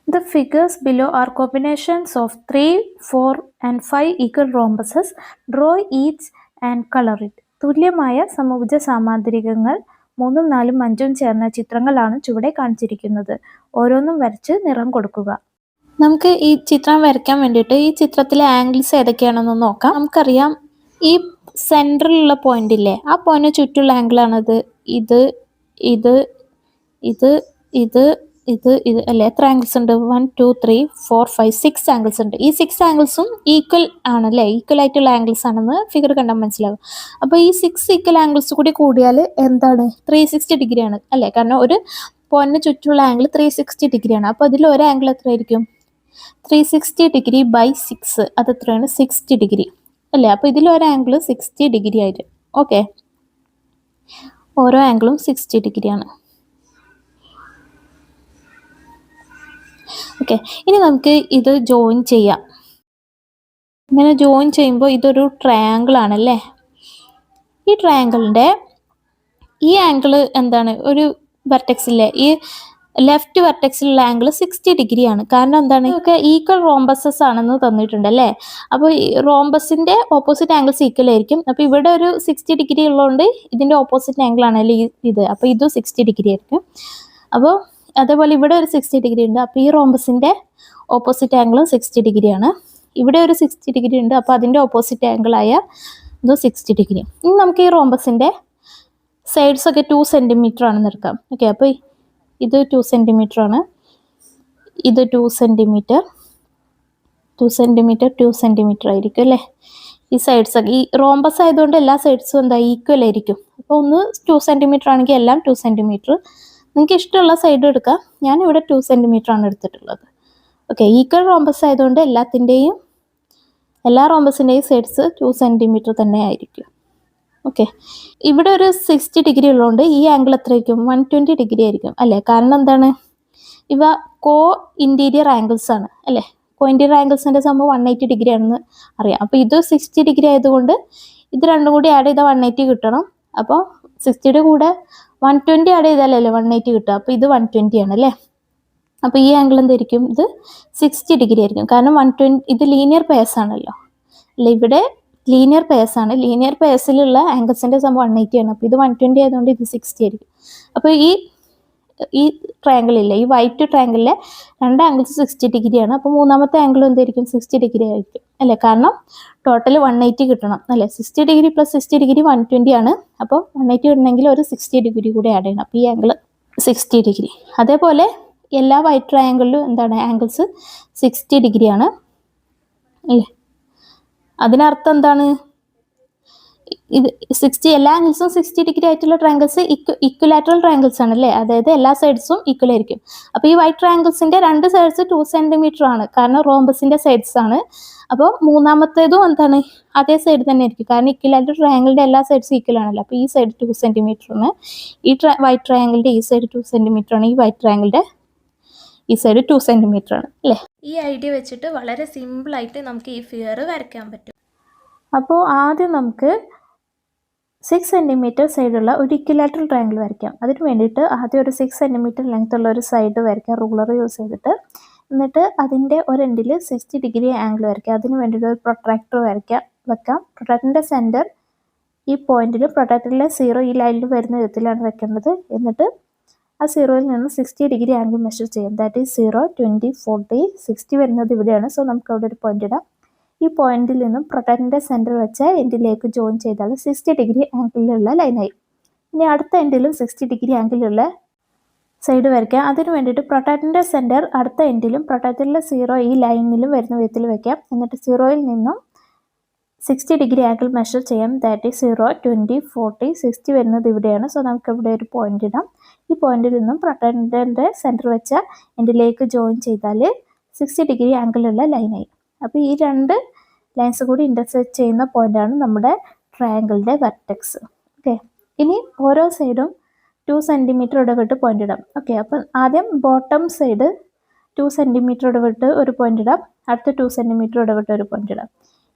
The figures below are combinations of 3, 4 and 5 equal rhombuses. Draw each and color it. തുല്യമായ സമഭുജ സാമാന്തരികങ്ങൾ 3ഉം 4ഉം 5ഉം ചേർന്ന ചിത്രങ്ങളാണ് ചുവടെ കാണിച്ചിരിക്കുന്നത്. ഓരോന്നും വരച്ച് നിറം കൊടുക്കുക. നമുക്ക് ഈ ചിത്രം വരയ്ക്കാൻ വേണ്ടിയിട്ട് ഈ ചിത്രത്തിലെ ആംഗിൾസ് ഏതൊക്കെയാണെന്ന് നോക്കാം. നമുക്കറിയാം ഈ സെൻറ്ററിലുള്ള പോയിന്റ് ഇല്ലേ, ആ പോയിന്റിന് ചുറ്റുള്ള ആംഗിളാണത്. ഇത് ഇത് ഇത് ഇത് ഇത് ഇത് അല്ലേ, എത്ര ആംഗിൾസ് ഉണ്ട്? 1 2 3 4 5 6 ആംഗിൾസ് ഉണ്ട്. ഈ 6 ആംഗിൾസും ഈക്വൽ ആണ് അല്ലേ, ഈക്വൽ ആയിട്ടുള്ള ആംഗിൾസ് ആണെന്ന് ഫിഗർ കണ്ടാൽ മനസ്സിലാവും. അപ്പോൾ ഈ 6 ഈക്വൽ ആംഗിൾസ് കൂടി കൂടിയാൽ എന്താണ്? 360 ഡിഗ്രി ആണ് അല്ലേ, കാരണം ഒരു പോയിന്റിന് ചുറ്റുള്ള ആംഗിൾ 360 ഡിഗ്രിയാണ്. അപ്പോൾ അതിൽ ഒരു ആംഗിൾ എത്രയായിരിക്കും? 360 ഡിഗ്രി ബൈ 6, അത് എത്രയാണ്? 60 ഡിഗ്രി അല്ലേ. അപ്പോൾ ഇതിൽ ഒരു ആംഗിൾ 60 ഡിഗ്രി ആയിട്ട്. ഓക്കെ, ഓരോ ആംഗിളും 60 ഡിഗ്രിയാണ്. ഓക്കെ, ഇനി നമുക്ക് ഇത് ജോയിൻ ചെയ്യാം. ഇങ്ങനെ ജോയിൻ ചെയ്യുമ്പോൾ ഇതൊരു ട്രയാങ്കിൾ ആണല്ലേ. ഈ ട്രയാങ്കിളിൻ്റെ ഈ ആംഗിൾ എന്താണ്? ഒരു വെർട്ടെക്സിലെ ഈ ലെഫ്റ്റ് വെർട്ടെക്സിലുള്ള ആംഗിൾ 60 ഡിഗ്രിയാണ്. കാരണം എന്താണ്? ഇതൊക്കെ ഈക്വൽ റോംബസസ് ആണെന്ന് തന്നിട്ടുണ്ട് അല്ലേ. അപ്പോൾ ഈ റോംബസിൻ്റെ ഓപ്പോസിറ്റ് ആംഗിൾസ് ഈക്വൽ ആയിരിക്കും. അപ്പോൾ ഇവിടെ ഒരു 60 ഡിഗ്രി ഉള്ളതുകൊണ്ട് ഇതിൻ്റെ ഓപ്പോസിറ്റ് ആംഗിൾ ആണല്ലേ ഇത്. അപ്പോൾ ഇതും 60 ഡിഗ്രി ആയിരിക്കും. അപ്പോൾ അതേപോലെ ഇവിടെ ഒരു 60 ഡിഗ്രി ഉണ്ട്. അപ്പോൾ ഈ റോംബസിൻ്റെ ഓപ്പോസിറ്റ് ആംഗിളും 60 ഡിഗ്രിയാണ്. ഇവിടെ ഒരു 60 ഡിഗ്രി ഉണ്ട്. അപ്പോൾ അതിൻ്റെ ഓപ്പോസിറ്റ് ആംഗിളായ ഇത് 60 ഡിഗ്രി. ഇനി നമുക്ക് ഈ റോംബസിൻ്റെ സൈഡ്സ് ഒക്കെ 2 സെൻറ്റിമീറ്റർ ആണെന്ന് എടുക്കാം. ഓക്കെ, അപ്പോൾ ഇത് 2 സെൻറ്റിമീറ്റർ ആണ്, ഇത് 2 സെൻറ്റിമീറ്റർ 2 സെൻറ്റിമീറ്റർ 2 സെൻറ്റിമീറ്റർ ആയിരിക്കും അല്ലേ. ഈ സൈഡ്സ് ഒക്കെ ഈ റോംബസ് ആയതുകൊണ്ട് എല്ലാ സൈഡ്സും എന്താ ഈക്വൽ ആയിരിക്കും. അപ്പോൾ ഒന്ന് 2 സെൻറ്റിമീറ്റർ ആണെങ്കിൽ എല്ലാം 2 സെൻറ്റിമീറ്റർ. നിങ്ങൾക്ക് ഇഷ്ടമുള്ള സൈഡ് എടുക്കാം. ഞാനിവിടെ 2 സെൻറ്റിമീറ്റർ ആണ് എടുത്തിട്ടുള്ളത്. ഓക്കെ, ഈക്വൽ റോംബസ് ആയതുകൊണ്ട് എല്ലാ റോംബസിൻ്റെയും സൈഡ്സ് 2 സെൻറ്റിമീറ്റർ തന്നെ ആയിരിക്കും. ഓക്കെ, ഇവിടെ ഒരു 60 ഡിഗ്രി ഉള്ളതുകൊണ്ട് ഈ ആംഗിൾ എത്രയായിരിക്കും? 120 ഡിഗ്രി ആയിരിക്കും അല്ലേ. കാരണം എന്താണ്? ഇവ കോ ഇൻറ്റീരിയർ ആംഗിൾസ് ആണ് അല്ലേ. കോ ഇൻറ്റീരിയർ ആംഗിൾസിൻ്റെ സംഭവം 180 ഡിഗ്രി ആണെന്ന് അറിയാം. അപ്പോൾ ഇത് 60 ഡിഗ്രി ആയതുകൊണ്ട് ഇത് രണ്ടും കൂടി ആഡ് ചെയ്താൽ 180 കിട്ടണം. അപ്പോൾ 60യുടെ കൂടെ 120 ആഡ് ചെയ്താലല്ലേ 180 കിട്ടുക. അപ്പോൾ ഇത് 120 ആണ് അല്ലേ. അപ്പോൾ ഈ ആംഗിൾ എന്തായിരിക്കും? ഇത് 60 ഡിഗ്രി ആയിരിക്കും. കാരണം 120 ഇത് ലീനിയർ പേസ് ആണല്ലോ അല്ലേ. ഇവിടെ ലീനിയർ പേസ് ആണ്. ലീനിയർ പേസിലുള്ള ആംഗിൾസിൻ്റെ സംഭവം 180 ആണ്. അപ്പോൾ ഇത് 120 ആയതുകൊണ്ട് ഇത് 60 ആയിരിക്കും. അപ്പോൾ ഈ ട്രയാങ്കിളില്ലേ, ഈ വൈറ്റ് ട്രയാങ്കിളിലെ രണ്ട് ആംഗിൾസ് 60 ഡിഗ്രിയാണ്. അപ്പോൾ മൂന്നാമത്തെ ആംഗിൾ എന്തായിരിക്കും? 60 ഡിഗ്രി ആയിരിക്കും അല്ലേ. കാരണം ടോട്ടൽ 180 കിട്ടണം അല്ലേ. 60 ഡിഗ്രി പ്ലസ് 60 ഡിഗ്രി 120 ആണ്. അപ്പോൾ 180 കിട്ടണമെങ്കിൽ ഒരു 60 ഡിഗ്രി കൂടി ആഡ് ചെയ്യണം. അപ്പോൾ ഈ ആംഗിൾ 60 ഡിഗ്രി. അതേപോലെ എല്ലാ വൈറ്റ് ട്രയാങ്കിളിലും എന്താണ്? ആംഗിൾസ് 60 ഡിഗ്രിയാണ് അല്ലേ. അതിനർത്ഥം എന്താണ്? ഇത് 60 എല്ലാ ആംഗിൾസും 60 ഡിഗ്രി ആയിട്ടുള്ള ട്രയാങ്കിൾസ് ഇക്വലാറ്ററൽ ട്രയാങ്കിൾസ് ആണ് അല്ലേ. അതായത് എല്ലാ സൈഡ്സും ഈക്വൽ ആയിരിക്കും. അപ്പോൾ ഈ വൈറ്റ് ട്രയാങ്കിൾസിൻ്റെ രണ്ട് സൈഡ്സ് 2 സെൻറ്റിമീറ്റർ ആണ്, കാരണം റോംബസിൻ്റെ സൈഡ്സ് ആണ്. അപ്പോൾ മൂന്നാമത്തേതും എന്താണ്? അതേ സൈഡ് തന്നെ ആയിരിക്കും, കാരണം ഇക്വലാറ്ററൽ ട്രയാങ്കിളിൻ്റെ എല്ലാ സൈഡ്സും ഈക്വൽ ആണല്ലോ. അപ്പോൾ ഈ സൈഡ് 2 സെൻറ്റിമീറ്റർ ആണ്, ഈ വൈറ്റ് ട്രയാങ്കിളിൻ്റെ ഈ സൈഡ് 2 സെൻറ്റിമീറ്റർ ആണ്, ഈ വൈറ്റ് ട്രയാങ്കിളിൻ്റെ ഈ സൈഡ് 2 സെൻറ്റിമീറ്റർ ആണ് അല്ലേ. ഈ ഐഡിയ വെച്ചിട്ട് വളരെ സിമ്പിളായിട്ട് നമുക്ക് ഈ ഫിഗർ വരയ്ക്കാൻ പറ്റും. അപ്പോൾ ആദ്യം നമുക്ക് 6 സെൻറ്റിമീറ്റർ സൈഡുള്ള ഒരു ഇക്വലാറ്ററൽ ട്രയാങ്കിൾ വരയ്ക്കാം. അതിന് വേണ്ടിയിട്ട് ആദ്യം ഒരു 6 സെൻറ്റിമീറ്റർ ലെങ്ത് ഉള്ള ഒരു സൈഡ് വരയ്ക്കാം റൂളർ യൂസ് ചെയ്തിട്ട്. എന്നിട്ട് അതിൻ്റെ ഒരു എൻഡിൽ 60 ഡിഗ്രി ആംഗിൾ വരയ്ക്കാം. അതിന് വേണ്ടിയിട്ട് ഒരു പ്രൊട്രാക്ടർ വെക്കാം. പ്രൊട്രാക്ടറിൻ്റെ സെൻറ്റർ ഈ പോയിന്റിൽ, പ്രൊട്രാക്ടറിലെ 0 ഈ ലൈനിൽ വരുന്ന വിധത്തിലാണ് വെക്കേണ്ടത്. എന്നിട്ട് ആ 0യിൽ നിന്ന് 60 ഡിഗ്രി ആംഗിൾ മെഷർ ചെയ്യാം. ദാറ്റ് ഈസ് 0 20 40 60 വരുന്നത് ഇവിടെയാണ്. സോ നമുക്ക് അവിടെ ഒരു പോയിന്റ് ഇടാം. ഈ പോയിന്റിൽ നിന്നും പ്രൊട്രാക്ടറിൻ്റെ സെൻറ്റർ വെച്ച് എൻഡിലേക്ക് ജോയിൻ ചെയ്താൽ 60 ഡിഗ്രി ആംഗിളിലുള്ള ലൈനായി. ഇനി അടുത്ത എൻഡിലും 60 ഡിഗ്രി ആംഗിളിലുള്ള സൈഡ് വരയ്ക്കാം. അതിന് വേണ്ടിയിട്ട് പ്രൊട്രാക്ടറിൻ്റെ സെൻറ്റർ അടുത്ത എൻഡിലും പ്രൊട്രാക്ടറിലെ 0 ഈ ലൈനിലും വരുന്ന വിധത്തിൽ വയ്ക്കാം. എന്നിട്ട് 0യിൽ നിന്നും 60 ഡിഗ്രി ആംഗിൾ മെഷർ ചെയ്യാം. ദാറ്റ് ഈസ് 0 20 40 60 വരുന്നത് ഇവിടെയാണ്. സോ നമുക്ക് ഇവിടെ ഒരു പോയിന്റ് ഇടാം. ഈ പോയിന്റിൽ നിന്നും പ്രൊട്രാക്ടറിൻ്റെ സെൻറ്റർ വെച്ച എൻഡിലേക്ക് ജോയിൻ ചെയ്താൽ 60 ഡിഗ്രി ആംഗിളുള്ള ലൈനായി. അപ്പോൾ ഈ രണ്ട് ലൈൻസ് കൂടി ഇൻ്റർസെക്റ്റ് ചെയ്യുന്ന പോയിന്റാണ് നമ്മുടെ ട്രയാങ്കിളിൻ്റെ വെർട്ടെക്സ്. ഓക്കെ, ഇനി ഓരോ സൈഡും 2 സെൻറ്റിമീറ്റർ ഇടവിട്ട് പോയിന്റ് ഇടാം. ഓക്കെ, അപ്പം ആദ്യം ബോട്ടം സൈഡ് 2 സെൻറ്റിമീറ്റർ ഇടവിട്ട് ഒരു പോയിന്റ് ഇടാം. അടുത്ത 2 സെൻറ്റിമീറ്റർ ഇടവിട്ട് ഒരു പോയിന്റ് ഇടാം.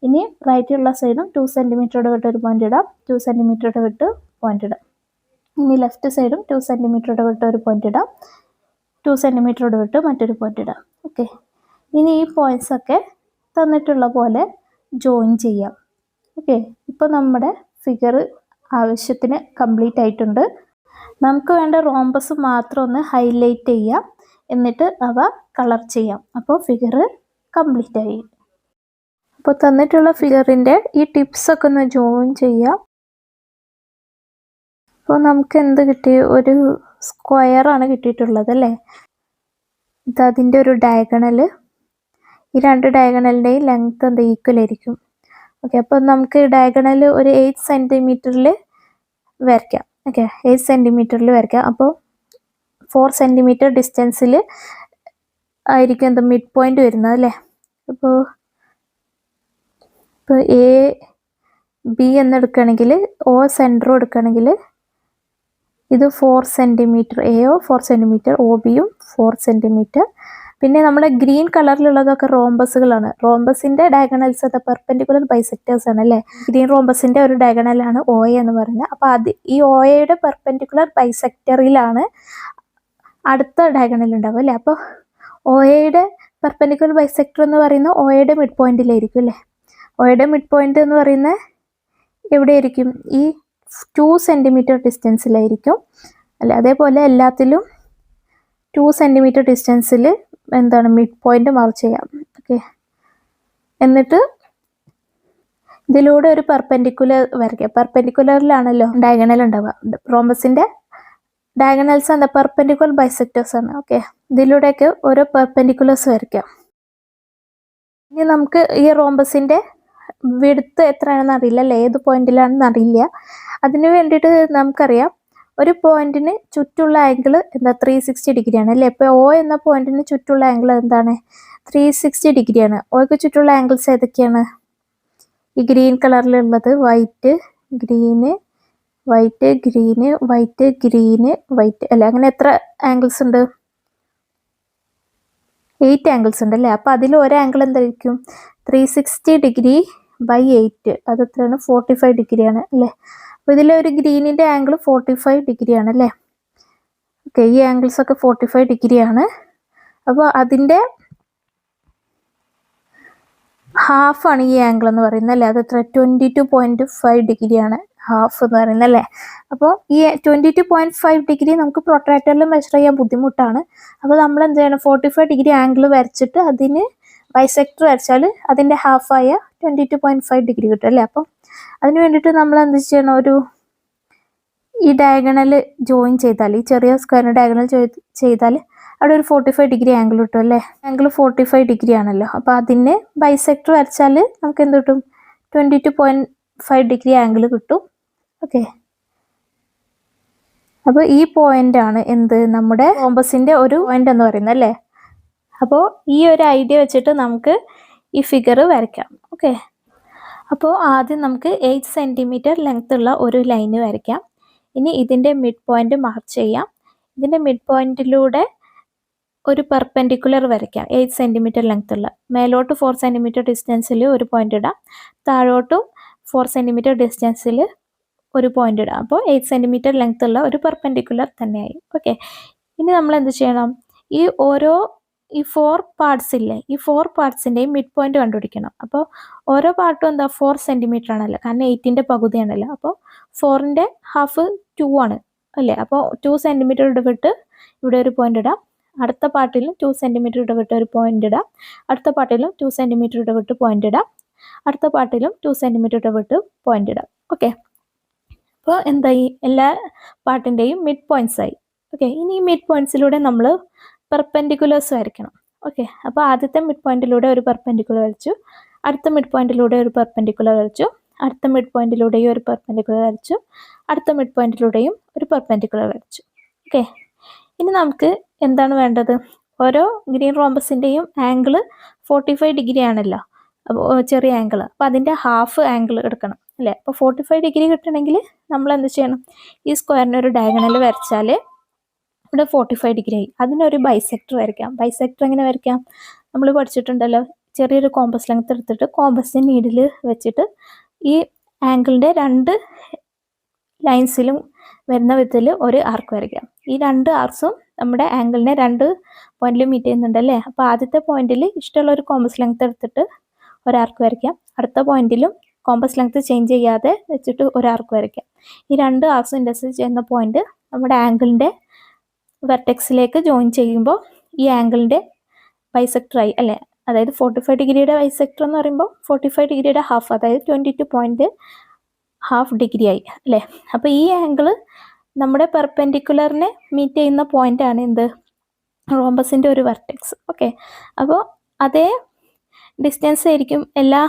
ഇനി റൈറ്റുള്ള സൈഡും 2 സെൻറ്റിമീറ്റർ ഇടവിട്ട് ഒരു പോയിന്റ് ഇടാം. 2 സെൻറ്റിമീറ്റർ ഇടവിട്ട് പോയിന്റ് ഇടാം. ഇനി ലെഫ്റ്റ് സൈഡും 2 സെൻറ്റിമീറ്റർ ഇടവിട്ട് ഒരു പോയിന്റ് ഇടാം. 2 സെൻറ്റിമീറ്റർ ഇടവിട്ട് മറ്റൊരു പോയിന്റ് ഇടാം. ഓക്കെ, ഇനി ഈ പോയിന്റ്സ് ഒക്കെ തന്നിട്ടുള്ള പോലെ ജോയിൻ ചെയ്യാം. ഓക്കെ, ഇപ്പോൾ നമ്മുടെ ഫിഗർ ആവശ്യത്തിന് കംപ്ലീറ്റ് ആയിട്ടുണ്ട്. നമുക്ക് വേണ്ട റോംബസ് മാത്രം ഒന്ന് ഹൈലൈറ്റ് ചെയ്യാം, എന്നിട്ട് അവ കളർ ചെയ്യാം. അപ്പോൾ ഫിഗർ കംപ്ലീറ്റ് ആയി. അപ്പോൾ തന്നിട്ടുള്ള ഫിഗറിൻ്റെ ഈ ടിപ്സൊക്കെ ഒന്ന് ജോയിൻ ചെയ്യാം. അപ്പോൾ നമുക്ക് എന്ത് കിട്ടി? ഒരു സ്ക്വയറാണ് കിട്ടിയിട്ടുള്ളത് അല്ലേ? ഇതതിൻ്റെ ഒരു ഡയഗണൽ. ഈ രണ്ട് ഡയഗണലിൻ്റെയും ലെങ്ത് എന്താ ഈക്വൽ ആയിരിക്കും. ഓക്കെ, അപ്പോൾ നമുക്ക് ഡയഗണൽ ഒരു 8 സെൻറ്റിമീറ്ററിൽ വരയ്ക്കാം. ഓക്കെ, 8 സെൻറ്റിമീറ്ററിൽ വരയ്ക്കാം. അപ്പോൾ 4 സെൻറ്റിമീറ്റർ ഡിസ്റ്റൻസിൽ ആയിരിക്കും എന്താ മിഡ് പോയിന്റ് വരുന്നത് അല്ലേ? അപ്പോൾ എ ബി എന്നെടുക്കുകയാണെങ്കിൽ ഓ സെൻറ്ററും എടുക്കുകയാണെങ്കിൽ ഇത് 4 സെൻറ്റിമീറ്റർ, എയോ 4 സെൻറ്റിമീറ്റർ, ഒ ബിയും 4 സെൻറ്റിമീറ്റർ. പിന്നെ നമ്മുടെ ഗ്രീൻ കളറിലുള്ളതൊക്കെ റോംബസുകളാണ്. റോംബസിൻ്റെ ഡയഗണൽസ് അത് പെർപെൻഡിക്കുലർ ബൈസെക്ടേഴ്സ് ആണ് അല്ലേ? ഗ്രീൻ റോംബസിൻ്റെ ഒരു ഡയഗണലാണ് ഒ എ എന്ന് പറയുന്നത്. അപ്പോൾ അത് ഈ ഒ എയുടെ പെർപെൻഡിക്കുലർ ബൈസെക്ടറിലാണ് അടുത്ത ഡയഗണൽ ഉണ്ടാവും അല്ലേ? അപ്പോൾ ഒ എയുടെ പെർപെൻഡിക്കുലർ ബൈസെക്ടർ എന്ന് പറയുന്നത് ഒ എയുടെ മിഡ് പോയിന്റിലായിരിക്കും അല്ലേ? ഒ എയുടെ മിഡ് പോയിന്റ് എന്ന് പറയുന്നത് എവിടെയായിരിക്കും? ഈ 2 സെൻറ്റിമീറ്റർ ഡിസ്റ്റൻസിലായിരിക്കും അല്ലേ? അതേപോലെ എല്ലാത്തിലും 2 സെൻറ്റിമീറ്റർ ഡിസ്റ്റൻസിൽ എന്താണ് മിഡ് പോയിന്റ് മാർക്ക് ചെയ്യാം. ഓക്കെ, എന്നിട്ട് ഇതിലൂടെ ഒരു പെർപെൻഡിക്കുലർ വരയ്ക്കുക. പെർപെൻഡിക്കുലറിലാണല്ലോ ഡയഗണൽ ഉണ്ടാവുക. റോംബസിൻ്റെ ഡയഗണൽസ് എന്താ? പെർപെൻഡിക്കുലർ ബൈസെക്ടേഴ്സ് ആണ്. ഓക്കെ, ഇതിലൂടെയൊക്കെ ഓരോ പെർപെൻഡിക്കുലേഴ്സ് വരയ്ക്കാം. ഇനി നമുക്ക് ഈ റോംബസിൻ്റെ വിഡ്ത്ത് എത്രയാണെന്ന് അറിയില്ല അല്ലേ? ഏത് പോയിന്റിലാണെന്ന് അറിയില്ല. അതിന് വേണ്ടിയിട്ട് നമുക്കറിയാം ഒരു പോയിന്റിന് ചുറ്റുള്ള ആംഗിൾ എന്താ? 360 ഡിഗ്രിയാണ് അല്ലേ? ഇപ്പോൾ ഒ എന്ന പോയിന്റിന് ചുറ്റുള്ള ആംഗിൾ എന്താണ്? 360 ഡിഗ്രിയാണ്. ഒക്ക് ചുറ്റുള്ള ആംഗിൾസ് ഏതൊക്കെയാണ്? ഈ ഗ്രീൻ കളറിലുള്ളത് white, green, white, green, white, green, white അല്ലേ? അങ്ങനെ എത്ര ആംഗിൾസ് ഉണ്ട്? 8 ആംഗിൾസ് ഉണ്ട് അല്ലേ? അപ്പോൾ അതിൽ ഒരു ആംഗിൾ എന്തായിരിക്കും? 360 ഡിഗ്രി ബൈ 8, അത് എത്രയാണ്? 45 ഡിഗ്രിയാണ് അല്ലേ? അപ്പോൾ ഇതിൽ ഒരു ഗ്രീനിൻ്റെ ആംഗിൾ 45 ഡിഗ്രിയാണ് അല്ലേ? ഓക്കെ, ഈ ആംഗിൾസ് ഒക്കെ 45 ഡിഗ്രിയാണ്. അപ്പോൾ അതിൻ്റെ ഹാഫാണ് ഈ ആംഗിൾ എന്ന് പറയുന്നത് അല്ലേ? അത് എത്ര? 22.5 ഡിഗ്രിയാണ് ഹാഫ് എന്ന് പറയുന്നത് അല്ലേ? അപ്പോൾ ഈ 22.5 ഡിഗ്രി നമുക്ക് പ്രൊട്രാക്ടറിൽ മെഷർ ചെയ്യാൻ ബുദ്ധിമുട്ടാണ്. അപ്പോൾ നമ്മൾ എന്ത് ചെയ്യണം? 45 ഡിഗ്രി ആംഗിൾ വരച്ചിട്ട് അതിന് ബൈസെക്ടർ വരച്ചാൽ അതിൻ്റെ ഹാഫായ 22.5 ഡിഗ്രി കിട്ടും അല്ലേ? അപ്പം അതിന് വേണ്ടിയിട്ട് നമ്മൾ എന്ത് ചെയ്യണം? ഈ ഡയഗണൽ ജോയിൻ ചെയ്താൽ, ഈ ചെറിയ സ്ക്വയറിന് ഡയഗണൽ ചെയ്താൽ അവിടെ ഒരു 45 ഡിഗ്രി ആംഗിൾ കിട്ടും അല്ലേ? ആംഗിൾ 45 ഡിഗ്രി ആണല്ലോ. അപ്പോൾ അതിന് ബൈസെക്ടർ വരച്ചാൽ നമുക്ക് എന്ത് കിട്ടും? 22.5 ഡിഗ്രി ആംഗിൾ കിട്ടും. ഓക്കെ, അപ്പോൾ ഈ പോയിന്റ് ആണ് എന്ത്? നമ്മുടെ കോമ്പസിൻ്റെ ഒരു പോയിന്റ് എന്ന് പറയുന്നത് അല്ലേ? അപ്പോൾ ഈ ഒരു ഐഡിയ വെച്ചിട്ട് നമുക്ക് ഈ ഫിഗർ വരയ്ക്കാം. ഓക്കെ, അപ്പോൾ ആദ്യം നമുക്ക് 8 സെൻറ്റിമീറ്റർ ലെങ്ത് ഉള്ള ഒരു ലൈന് വരയ്ക്കാം. ഇനി ഇതിൻ്റെ മിഡ് പോയിന്റ് മാർക്ക് ചെയ്യാം. ഇതിൻ്റെ മിഡ് പോയിന്റിലൂടെ ഒരു പെർപെൻഡിക്കുലർ വരയ്ക്കാം 8 സെൻറ്റിമീറ്റർ ലെങ്ത് ഉള്ള. മേലോട്ട് 4 സെൻറ്റിമീറ്റർ ഡിസ്റ്റൻസിൽ ഒരു പോയിന്റ് ഇടാം, താഴോട്ടും 4 സെൻറ്റിമീറ്റർ ഡിസ്റ്റൻസിൽ ഒരു പോയിന്റ് ഇടാം. അപ്പോൾ 8 സെൻറ്റിമീറ്റർ ലെങ്ത് ഉള്ള ഒരു പെർപെൻഡിക്കുലർ തന്നെയായി. ഓക്കെ, ഇനി നമ്മൾ എന്ത് ചെയ്യണം? ഈ 4 പാർട്സ് ഇല്ലേ? ഈ 4 പാർട്സിൻ്റെയും മിഡ് പോയിന്റ് കണ്ടുപിടിക്കണം. അപ്പോൾ ഓരോ പാർട്ടും എന്താ? 4 സെൻറ്റിമീറ്റർ ആണല്ലോ, കാരണം 8ൻ്റെ പകുതിയാണല്ലോ. അപ്പോൾ 4ൻ്റെ ഹാഫ് 2 ആണ് അല്ലേ? അപ്പോൾ 2 സെൻറ്റിമീറ്റർ ഇടവിട്ട് ഇവിടെ ഒരു പോയിന്റ് ഇടാം. അടുത്ത പാർട്ടിലും 2 സെൻറ്റിമീറ്റർ ഇടവിട്ട് ഒരു പോയിന്റ് ഇടാം. അടുത്ത പാർട്ടിലും 2 സെൻറ്റിമീറ്റർ ഇടവിട്ട് പോയിന്റ് ഇടാം. അടുത്ത പാർട്ടിലും 2 സെൻറ്റിമീറ്റർ ഇടവിട്ട് പോയിന്റ് ഇടാം. ഓക്കെ, അപ്പോൾ എന്തായി? എല്ലാ പാർട്ടിൻ്റെയും മിഡ് പോയിന്റ്സ് ആയി. ഓക്കെ, ഇനി ഈ മിഡ് പോയിന്റ്സിലൂടെ നമ്മൾ പെർപെൻഡിക്കുലേഴ്സ് വരയ്ക്കണം. ഓക്കെ, അപ്പോൾ ആദ്യത്തെ മിഡ് പോയിന്റിലൂടെ ഒരു പെർപെൻഡിക്കുലർ വരച്ചു, അടുത്ത മിഡ് പോയിന്റിലൂടെ ഒരു പെർപെൻഡിക്കുലർ വരച്ചു, അടുത്ത മിഡ് പോയിന്റിലൂടെയും ഒരു പെർപെൻഡിക്കുലർ വരച്ചു, അടുത്ത മിഡ് പോയിന്റിലൂടെയും ഒരു പെർപെൻഡിക്കുലർ വരച്ചു. ഓക്കെ, ഇനി നമുക്ക് എന്താണ് വേണ്ടത്? ഓരോ ഗ്രീൻ റോംബസിൻ്റെയും ആംഗിൾ 45 ഡിഗ്രി ആണല്ലോ, ചെറിയ ആംഗിൾ. അപ്പോൾ അതിൻ്റെ ഹാഫ് ആംഗിൾ എടുക്കണം അല്ലേ? അപ്പോൾ 45 ഡിഗ്രി കിട്ടണമെങ്കിൽ നമ്മൾ എന്ത് ചെയ്യണം? ഈ സ്ക്വയറിന് ഒരു ഡയഗണൽ വരച്ചാൽ ഇവിടെ 45 ഡിഗ്രി ആയി. അതിനൊരു ബൈസെക്ടർ വരയ്ക്കാം. ബൈസെക്ടർ എങ്ങനെ വരയ്ക്കാം? നമ്മൾ പഠിച്ചിട്ടുണ്ടല്ലോ, ചെറിയൊരു കോമ്പസ് ലെങ്ത് എടുത്തിട്ട് കോമ്പസിൻ്റെ നീഡിൽ വെച്ചിട്ട് ഈ ആംഗിളിൻ്റെ 2 ലൈൻസിലും വരുന്ന വിധത്തിൽ ഒരു ആർക്ക് വരയ്ക്കാം. ഈ 2 ആർക്സും നമ്മുടെ ആംഗിളിനെ രണ്ട് പോയിന്റിൽ മീറ്റ് ചെയ്യുന്നുണ്ട് അല്ലേ. അപ്പോൾ ആദ്യത്തെ പോയിന്റിൽ ഇഷ്ടമുള്ള ഒരു കോമ്പസ് ലെങ്ത് എടുത്തിട്ട് ഒരു ആർക്ക് വരയ്ക്കാം. അടുത്ത പോയിന്റിലും കോമ്പസ് ലെങ്ത് ചേഞ്ച് ചെയ്യാതെ വെച്ചിട്ട് ഒരു ആർക്ക് വരയ്ക്കാം. ഈ രണ്ട് ആർക്സ് ഇന്റർസെക്ട് ചെയ്യുന്ന പോയിന്റ് നമ്മുടെ ആംഗിളിന്റെ വെർട്ടെക്സിലേക്ക് ജോയിൻ ചെയ്യുമ്പോൾ ഈ ആംഗിളിന്റെ ബൈസെക്ടർ ആയി അല്ലേ. അതായത് 45 ഡിഗ്രിയുടെ ബൈസെക്ടർ എന്ന് പറയുമ്പോൾ 45 ഡിഗ്രിയുടെ ഹാഫ്, അതായത് 22.5 ഡിഗ്രി ആയി അല്ലേ. അപ്പോൾ ഈ ആംഗിള് നമ്മുടെ പെർപെൻഡിക്കുലറിനെ മീറ്റ് ചെയ്യുന്ന പോയിന്റ് ആണ് എന്ത്, റോംബസിന്റെ ഒരു വെർട്ടെക്സ്. ഓക്കെ, അപ്പോൾ അതേ ഡിസ്റ്റൻസ് ആയിരിക്കും എല്ലാ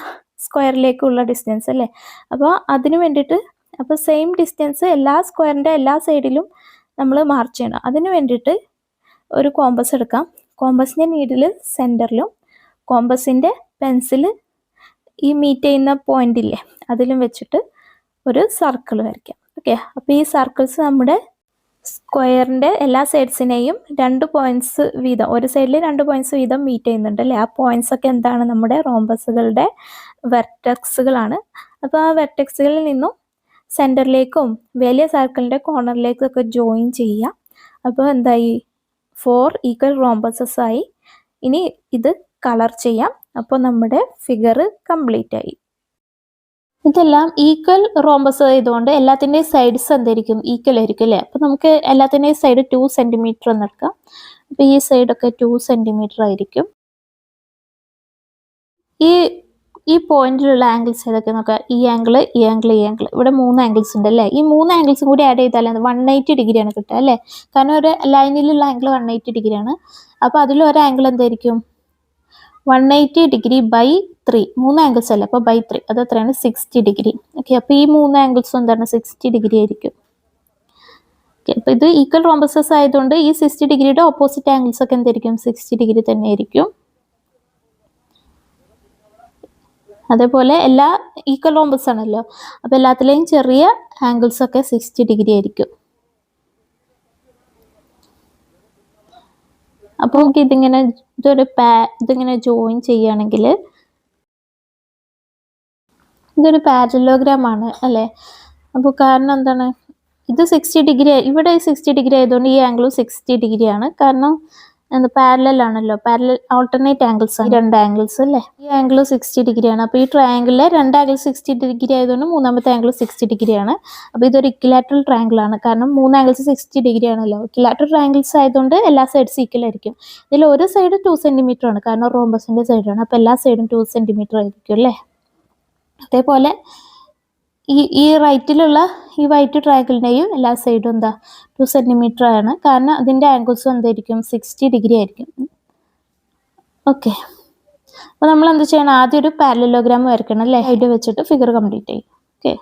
സ്ക്വയറിലേക്കുള്ള ഡിസ്റ്റൻസ് അല്ലേ. അപ്പോൾ അതിന് വേണ്ടിയിട്ട് അപ്പോൾ സെയിം ഡിസ്റ്റൻസ് എല്ലാ സ്ക്വയറിൻ്റെ എല്ലാ സൈഡിലും നമ്മൾ മാർക്ക് ചെയ്യണം. അതിന് വേണ്ടിയിട്ട് ഒരു കോമ്പസ് എടുക്കാം. കോമ്പസിൻ്റെ നീഡിൽ സെൻറ്ററിലും കോമ്പസിൻ്റെ പെൻസിൽ ഈ മീറ്റ് ചെയ്യുന്ന പോയിന്റ് ഇല്ലേ അതിലും വെച്ചിട്ട് ഒരു സർക്കിൾ വരയ്ക്കാം. ഓക്കെ, അപ്പോൾ ഈ സർക്കിൾസ് നമ്മുടെ സ്ക്വയറിൻ്റെ എല്ലാ സൈഡ്സിനെയും 2 പോയിന്റ്സ് വീതം, ഒരു സൈഡിൽ 2 പോയിന്റ്സ് വീതം മീറ്റ് ചെയ്യുന്നുണ്ട് അല്ലേ. ആ പോയിന്റ്സ് ഒക്കെ എന്താണ്, നമ്മുടെ റോംബസുകളുടെ വെർട്ടെക്സുകളാണ്. അപ്പോൾ ആ വെർട്ടെക്സുകളിൽ നിന്നും സെൻറ്ററിലേക്കും വലിയ സർക്കിളിൻ്റെ കോർണറിലേക്കും ഒക്കെ ജോയിൻ ചെയ്യുക. അപ്പോൾ എന്തായി, 4 ഈക്വൽ റോംബസസ് ആയി. ഇനി ഇത് കളർ ചെയ്യാം. അപ്പോൾ നമ്മുടെ ഫിഗർ കംപ്ലീറ്റ് ആയി. ഇതെല്ലാം ഈക്വൽ റോംബസ് ആയതുകൊണ്ട് എല്ലാത്തിൻ്റെയും സൈഡ്സ് എന്തായിരിക്കും, ഈക്വൽ ആയിരിക്കും അല്ലേ. അപ്പോൾ നമുക്ക് എല്ലാത്തിൻ്റെയും സൈഡ് 2 സെൻറ്റിമീറ്റർ എന്ന് എടുക്കാം. അപ്പോൾ ഈ സൈഡൊക്കെ 2 സെൻറ്റിമീറ്റർ ആയിരിക്കും. ഈ പോയിന്റിലുള്ള ആംഗിൾസ് ഏതൊക്കെ നോക്കാം. ഈ ആംഗിൾ, ഈ ആംഗിൾ, ഈ ആംഗിൾ, ഇവിടെ 3 ആംഗിൾസ് ഉണ്ട് അല്ലേ. ഈ 3 ആംഗിൾസും കൂടി ആഡ് ചെയ്താൽ 180 ഡിഗ്രിയാണ് കിട്ടുക അല്ലേ. കാരണം ഒരു ലൈനിലുള്ള ആംഗിൾ 180 ഡിഗ്രിയാണ്. അപ്പോൾ അതിലൊരു ആംഗിൾ എന്തായിരിക്കും, 180 ഡിഗ്രി ബൈ 3, 3 ആംഗിൾസ് അല്ലേ. അപ്പോൾ ബൈ 3 അത് എത്രയാണ്, 60 ഡിഗ്രി. ഓക്കെ, അപ്പോൾ ഈ 3 ആംഗിൾസും എന്താണ്, 60 ഡിഗ്രി ആയിരിക്കും. ഓക്കെ, അപ്പോൾ ഇത് ഈക്വൽ റോംബസസ് ആയതുകൊണ്ട് ഈ 60 ഡിഗ്രിയുടെ ഓപ്പോസിറ്റ് ആംഗിൾസ് ഒക്കെ എന്തായിരിക്കും, 60 ഡിഗ്രി തന്നെ ആയിരിക്കും. അതേപോലെ എല്ലാ ഈക്വൽ റോംബസ് ആണല്ലോ, അപ്പോൾ എല്ലാത്തിലെയും ചെറിയ ആംഗിൾസ് ഒക്കെ 60 ഡിഗ്രി ആയിരിക്കും. അപ്പോൾ നമുക്ക് ഇതിങ്ങനെ ജോയിൻ ചെയ്യുകയാണെങ്കിൽ ഇതൊരു പാരലോഗ്രാം ആണ് അല്ലേ. അപ്പോൾ കാരണം എന്താണ്, ഇത് 60 ഡിഗ്രി, ഇവിടെ 60 ഡിഗ്രി ആയതുകൊണ്ട് ഈ ആംഗിളും 60 ഡിഗ്രിയാണ്. കാരണം പാരലൽ ആണല്ലോ, പാരലൽ ആൾട്ടർനേറ്റ് ആംഗിൾസ് ആണ്, 2 ആംഗിൾസ് അല്ലേ. ഈ ആംഗിൾ 60 ഡിഗ്രിയാണ്. അപ്പോൾ ഈ ട്രയാംഗിളിലെ 2 ആംഗിൾ 60 ഡിഗ്രി ആയതുകൊണ്ട് മൂന്നാമത്തെ ആംഗിൾ 60 ഡിഗ്രിയാണ്. അപ്പോൾ ഇതൊരു ഇക്വിലാറ്ററൽ ട്രയാംഗിൾ ആണ്. കാരണം 3 ആംഗിൾസ് 60 ഡിഗ്രി ആണല്ലോ. ഇക്വിലാറ്ററൽ ട്രയാംഗിൾസ് ആയതുകൊണ്ട് എല്ലാ സൈഡ്സ് ഈക്വൽ ആയിരിക്കും. ഇതിൽ ഒരു സൈഡ് 2 സെൻറ്റിമീറ്റർ ആണ്, കാരണം റോംബസിൻ്റെ സൈഡാണ്. അപ്പോൾ എല്ലാ സൈഡും 2 സെൻറ്റിമീറ്റർ ആയിരിക്കും അല്ലേ. അതേപോലെ ഈ റൈറ്റിലുള്ള ഈ വൈറ്റ് ട്രയാങ്കിളിൻ്റെയും എല്ലാ സൈഡും എന്താ 2 സെൻറ്റിമീറ്റർ ആണ്. കാരണം അതിൻ്റെ ആംഗിൾസും എന്തായിരിക്കും, 60 ഡിഗ്രി ആയിരിക്കും. ഓക്കെ, അപ്പോൾ നമ്മൾ എന്ത് ചെയ്യണം, ആദ്യം ഒരു പാരലലോഗ്രാം വരയ്ക്കണം അല്ലേ. സൈഡ് വെച്ചിട്ട് ഫിഗർ കംപ്ലീറ്റ് ചെയ്യും. ഓക്കെ,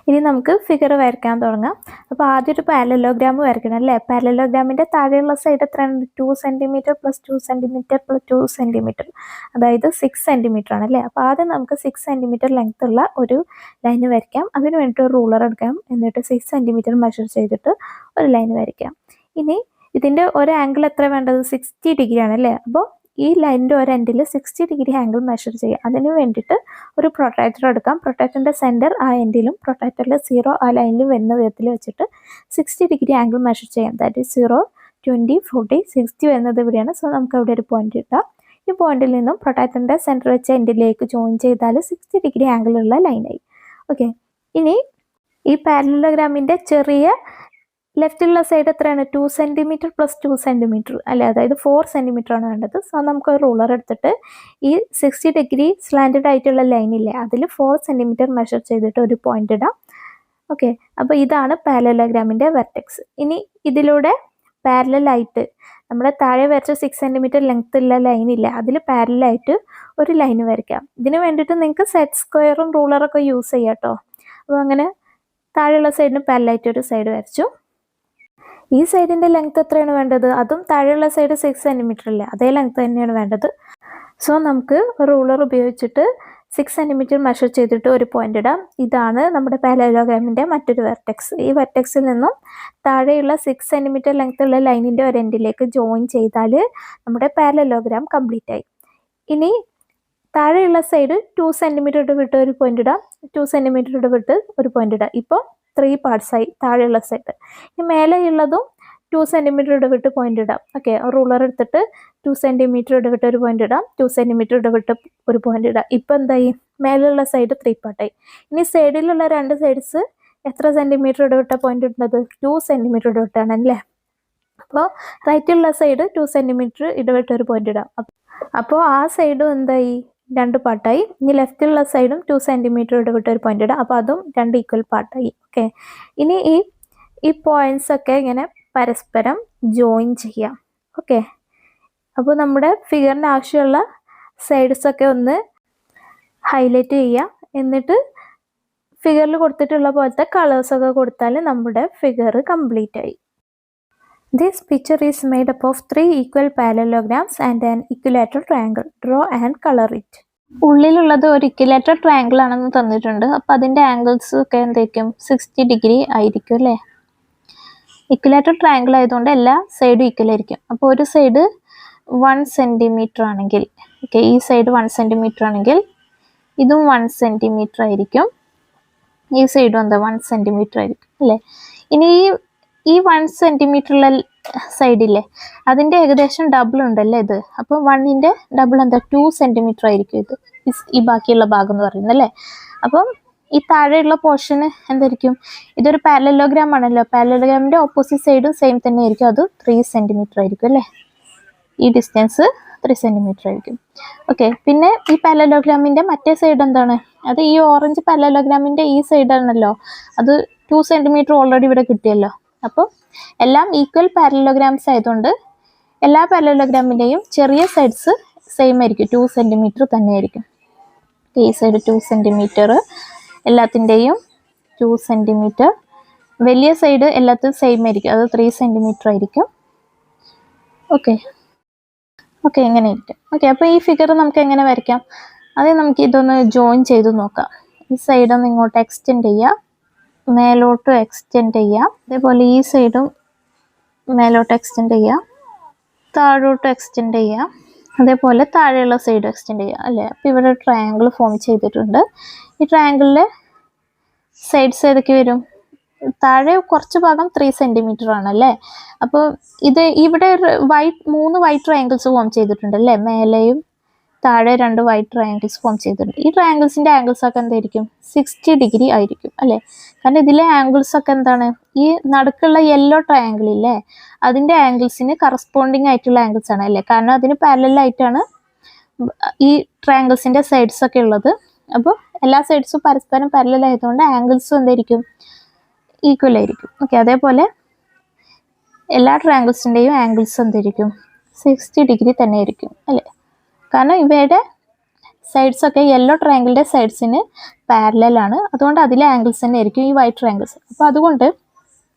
ഇനി നമുക്ക് ഫിഗർ വരയ്ക്കാൻ തുടങ്ങാം. അപ്പോൾ ആദ്യം ഒരു പാരലലോഗ്രാം വരയ്ക്കണം അല്ലേ. പാരലലോഗ്രാമിൻ്റെ താഴെയുള്ള സൈഡ് എത്രയാണ്, 2 centimetre plus 2 centimetre plus 2 centimetre, അതായത് 6 സെൻറ്റിമീറ്റർ ആണ് അല്ലേ. അപ്പോൾ ആദ്യം നമുക്ക് 6 സെൻറ്റിമീറ്റർ ലെങ്ത് ഉള്ള ഒരു ലൈൻ വരയ്ക്കാം. അതിന് വേണ്ടിയിട്ട് ഒരു റൂളർ എടുക്കാം. എന്നിട്ട് 6 സെൻറ്റിമീറ്റർ മെഷർ ചെയ്തിട്ട് ഒരു ലൈൻ വരയ്ക്കാം. ഇനി ഇതിൻ്റെ ഒരു ആംഗിൾ എത്ര വേണ്ടത്, 60 ഡിഗ്രി ആണ് അല്ലേ. അപ്പോൾ ഈ ലൈനിൻ്റെ ഒരു എൻഡിൽ 60 ഡിഗ്രി ആംഗിൾ മെഷർ ചെയ്യാം. അതിന് വേണ്ടിയിട്ട് ഒരു പ്രൊട്രാക്ടർ എടുക്കാം. പ്രൊട്രാക്ടറിൻ്റെ സെൻറ്റർ ആ എൻഡിലും പ്രൊട്രാക്ടറിൽ 0 ആ ലൈനിലും വരുന്ന വിധത്തിൽ വെച്ചിട്ട് 60 ഡിഗ്രി ആംഗിൾ മെഷർ ചെയ്യാം. ദാറ്റ് ഈസ് 0, 20, 40, 60 വരുന്നത് ഇവിടെയാണ്. സോ നമുക്ക് അവിടെ ഒരു പോയിന്റ് കിട്ടാം. ഈ പോയിന്റിൽ നിന്നും പ്രൊട്രാക്ടറിൻ്റെ സെൻറ്റർ വെച്ച എൻഡിലേക്ക് ജോയിൻ ചെയ്താൽ 60 ഡിഗ്രി ആംഗിളുള്ള ലൈനായി. ഓക്കെ, ഇനി ഈ പാരലലോഗ്രാമിൻ്റെ ചെറിയ ലെഫ്റ്റിലുള്ള സൈഡ് എത്രയാണ്, 2 സെൻറ്റിമീറ്റർ പ്ലസ് 2 സെൻറ്റിമീറ്റർ അല്ലേ, അതായത് 4 സെൻറ്റിമീറ്റർ ആണ് വേണ്ടത്. സോ നമുക്ക് ഒരു റൂളർ എടുത്തിട്ട് ഈ 60 ഡിഗ്രി സ്ലാൻഡഡ് ആയിട്ടുള്ള ലൈനില്ലേ അതിൽ 4 സെൻറ്റിമീറ്റർ മെഷർ ചെയ്തിട്ട് ഒരു പോയിന്റ് ഇടാം. ഓക്കെ, അപ്പോൾ ഇതാണ് പാരലലോഗ്രാമിൻ്റെ വെർട്ടെക്സ്. ഇനി ഇതിലൂടെ പാരലായിട്ട് നമ്മുടെ താഴെ വരച്ച 6 സെൻറ്റിമീറ്റർ ലെങ്ത് ഉള്ള ലൈനില്ല അതിൽ പാരലായിട്ട് ഒരു ലൈൻ വരയ്ക്കാം. ഇതിന് വേണ്ടിയിട്ട് നിങ്ങൾക്ക് സെറ്റ് സ്ക്വയറും റൂളറൊക്കെ യൂസ് ചെയ്യാം കേട്ടോ. അപ്പോൾ അങ്ങനെ താഴെയുള്ള സൈഡിന് പാരലായിട്ട് ഒരു സൈഡ് വരച്ചു. ഈ സൈഡിൻ്റെ ലെങ്ത് എത്രയാണ് വേണ്ടത്, അതും താഴെയുള്ള സൈഡ് 6 സെൻറ്റിമീറ്റർ അല്ലേ, അതേ ലെങ്ത് തന്നെയാണ് വേണ്ടത്. സോ നമുക്ക് റൂളർ ഉപയോഗിച്ചിട്ട് 6 സെൻറ്റിമീറ്റർ മെഷർ ചെയ്തിട്ട് ഒരു പോയിന്റ് ഇടാം. ഇതാണ് നമ്മുടെ പാരലലോഗ്രാമിൻ്റെ മറ്റൊരു വെർട്ടെക്സ്. ഈ വെർട്ടെക്സിൽ നിന്നും താഴെയുള്ള 6 സെൻറ്റിമീറ്റർ ലെങ്ത് ഉള്ള ലൈനിൻ്റെ ഒരു എൻഡിലേക്ക് ജോയിൻ ചെയ്താൽ നമ്മുടെ പാരലലോഗ്രാം കംപ്ലീറ്റ് ആയി. ഇനി താഴെയുള്ള സൈഡ് 2 സെൻറ്റിമീറ്റർ വിട്ട് ഒരു പോയിന്റ് ഇടാം, 2 സെൻറ്റിമീറ്റർ വിട്ട് ഒരു പോയിന്റ് ഇടാം. ഇപ്പോൾ 3 പാർട്സ് ആയി താഴെയുള്ള സൈഡ്. ഇനി മേലെയുള്ളതും 2 സെൻറ്റിമീറ്റർ ഇടവിട്ട് പോയിന്റ് ഇടാം. ഓക്കെ, റൂളർ എടുത്തിട്ട് 2 സെൻറ്റിമീറ്റർ ഇടവിട്ട് ഒരു പോയിന്റ് ഇടാം, 2 സെൻറ്റിമീറ്റർ ഇടവിട്ട് ഒരു പോയിന്റ് ഇടാം. ഇപ്പം എന്തായി, മേലുള്ള സൈഡ് 3 പാർട്ടായി. ഇനി സൈഡിലുള്ള 2 സൈഡ്സ് എത്ര സെൻറ്റിമീറ്റർ ഇടവിട്ട പോയിന്റ് ഇടുന്നത്? 2 സെൻറ്റിമീറ്റർ ഇടവിട്ടാണ് അല്ലേ. അപ്പോൾ റൈറ്റിലുള്ള സൈഡ് 2 സെൻറ്റിമീറ്റർ ഇടവിട്ട് ഒരു പോയിന്റ് ഇടാം. അപ്പോൾ ആ സൈഡും എന്തായി, 2 പാർട്ടായി. ഇനി ലെഫ്റ്റിലുള്ള സൈഡും 2 സെൻറ്റിമീറ്റർ ഇടവിട്ട് ഒരു പോയിന്റ് ഇടാം. അപ്പോൾ അതും 2 ഈക്വൽ പാർട്ടായി. ഓക്കെ, ഇനി ഈ പോയിന്റ്സ് ഒക്കെ ഇങ്ങനെ പരസ്പരം ജോയിൻ ചെയ്യാം. ഓക്കെ, അപ്പോൾ നമ്മുടെ ഫിഗറിന് ആവശ്യമുള്ള സൈഡ്സൊക്കെ ഒന്ന് ഹൈലൈറ്റ് ചെയ്യാം. എന്നിട്ട് ഫിഗറിൽ കൊടുത്തിട്ടുള്ള പോലത്തെ കളേഴ്സൊക്കെ കൊടുത്താൽ നമ്മുടെ ഫിഗർ കംപ്ലീറ്റ് ആയി. This picture is made up of 3 equal parallelograms and an equilateral triangle. Draw and colour it. ഉള്ളിലുള്ളത് ഒരു ഇക്വിലാറ്ററൽ ട്രയാങ്കിൾ ആണെന്ന് തന്നിട്ടുണ്ട്. അപ്പോൾ അതിൻ്റെ ആംഗിൾസ് ഒക്കെ എന്തായിരിക്കും? 60 ഡിഗ്രി ആയിരിക്കും അല്ലേ. ഇക്വിലാറ്ററൽ ട്രയാങ്കിൾ ആയതുകൊണ്ട് എല്ലാ സൈഡും ഈക്വൽ ആയിരിക്കും. അപ്പോൾ ഒരു സൈഡ് 1 സെൻറ്റിമീറ്റർ ആണെങ്കിൽ, ഓക്കെ, ഈ സൈഡ് 1 സെൻറ്റിമീറ്റർ ആണെങ്കിൽ ഇതും 1 സെൻറ്റിമീറ്റർ ആയിരിക്കും. ഈ സൈഡും എന്താ 1 സെൻറ്റിമീറ്റർ ആയിരിക്കും അല്ലേ. ഇനി ഈ 1 സെൻറ്റിമീറ്ററുള്ള സൈഡില്ലേ, അതിൻ്റെ ഏകദേശം ഡബിൾ ഉണ്ടല്ലേ ഇത്. അപ്പോൾ 1ൻ്റെ ഡബിൾ എന്താ 2 സെൻറ്റിമീറ്റർ ആയിരിക്കും ഇത്, ഈ ബാക്കിയുള്ള ഭാഗം എന്ന് പറയുന്നത് അല്ലേ. അപ്പം ഈ താഴെയുള്ള പോർഷന് എന്തായിരിക്കും? ഇതൊരു പാരലലോഗ്രാം ആണല്ലോ. പാരലലോഗ്രാമിൻ്റെ ഓപ്പോസിറ്റ് സൈഡും സെയിം തന്നെ ആയിരിക്കും. അത് 3 സെൻറ്റിമീറ്റർ ആയിരിക്കും അല്ലേ. ഈ ഡിസ്റ്റൻസ് 3 സെൻറ്റിമീറ്റർ ആയിരിക്കും. ഓക്കെ, പിന്നെ ഈ പാരലലോഗ്രാമിൻ്റെ മറ്റേ സൈഡ് എന്താണ്? അത് ഈ ഓറഞ്ച് പാരലലോഗ്രാമിൻ്റെ ഈ സൈഡാണല്ലോ. അത് 2 സെൻറ്റിമീറ്റർ ഓൾറെഡി ഇവിടെ കിട്ടിയല്ലോ. അപ്പോൾ എല്ലാം ഈക്വൽ പാരലലോഗ്രാംസ് ആയതുകൊണ്ട് എല്ലാ പാരലലോഗ്രാമിൻ്റെയും ചെറിയ സൈഡ്സ് സെയിം ആയിരിക്കും, 2 സെൻറ്റിമീറ്റർ തന്നെ ആയിരിക്കും. ഈ സൈഡ് 2 സെൻറ്റിമീറ്റർ, എല്ലാത്തിൻ്റെയും 2 സെൻറ്റിമീറ്റർ. വലിയ സൈഡ് എല്ലാത്തിനും സെയിം ആയിരിക്കും, അത് 3 സെൻറ്റിമീറ്റർ ആയിരിക്കും. ഓക്കെ, എങ്ങനെ ഇരിക്കും. ഓക്കെ, അപ്പോൾ ഈ ഫിഗർ നമുക്ക് എങ്ങനെ വരയ്ക്കാം? അത് നമുക്ക് ഇതൊന്ന് ജോയിൻ ചെയ്ത് നോക്കാം. ഈ സൈഡൊന്ന് ഇങ്ങോട്ട് എക്സ്റ്റെൻഡ് ചെയ്യാം, മേലോട്ട് എക്സ്റ്റെൻഡ് ചെയ്യാം. അതേപോലെ ഈ സൈഡും മേലോട്ട് എക്സ്റ്റെൻഡ് ചെയ്യാം, താഴോട്ട് എക്സ്റ്റെൻഡ് ചെയ്യാം. അതേപോലെ താഴെയുള്ള സൈഡ് എക്സ്റ്റെൻഡ് ചെയ്യാം അല്ലേ. അപ്പോൾ ഇവിടെ ട്രയാങ്കിൾ ഫോം ചെയ്തിട്ടുണ്ട്. ഈ ട്രയാങ്കിളിലെ സൈഡ്സ് ഏതൊക്കെ വരും? താഴെ കുറച്ച് ഭാഗം 3 സെൻറ്റിമീറ്റർ ആണല്ലേ. അപ്പോൾ ഇവിടെ 3 വൈറ്റ് ട്രയാങ്കിൾസ് ഫോം ചെയ്തിട്ടുണ്ട് അല്ലേ. മേലെയും താഴെ 2 വൈറ്റ് ട്രയാങ്കിൾസ് ഫോം ചെയ്തിട്ടുണ്ട്. ഈ ട്രയാങ്കിൾസിൻ്റെ ആംഗിൾസ് ഒക്കെ എന്തായിരിക്കും? 60 ഡിഗ്രി ആയിരിക്കും അല്ലേ. കാരണം ഇതിലെ ആംഗിൾസ് ഒക്കെ എന്താണ്? ഈ നടുക്കുള്ള യെല്ലോ ട്രയാങ്കിൾ ഇല്ലേ, അതിൻ്റെ ആംഗിൾസിന് കറസ്പോണ്ടിങ് ആയിട്ടുള്ള ആംഗിൾസ് ആണ് അല്ലേ. കാരണം അതിന് പാരലലായിട്ടാണ് ഈ ട്രയാങ്കിൾസിൻ്റെ സൈഡ്സ് ഒക്കെ ഉള്ളത്. അപ്പോൾ എല്ലാ സൈഡ്സും പരസ്പരം പാരലൽ ആയതുകൊണ്ട് ആംഗിൾസും എന്തായിരിക്കും? ഈക്വൽ ആയിരിക്കും. ഓക്കെ, അതേപോലെ എല്ലാ ട്രയാങ്കിൾസിൻ്റെയും ആംഗിൾസ് എന്തായിരിക്കും? 60 ഡിഗ്രി തന്നെ ആയിരിക്കും അല്ലേ. കാരണം ഇവയുടെ സൈഡ്സ് ഒക്കെ യെല്ലോ ട്രയാങ്കിളിൻ്റെ സൈഡ്സിന് പാരലലാണ്. അതുകൊണ്ട് അതിലെ ആംഗിൾസ് തന്നെ ആയിരിക്കും ഈ വൈറ്റ് ട്രയാങ്കിൾസ്. അപ്പോൾ അതുകൊണ്ട്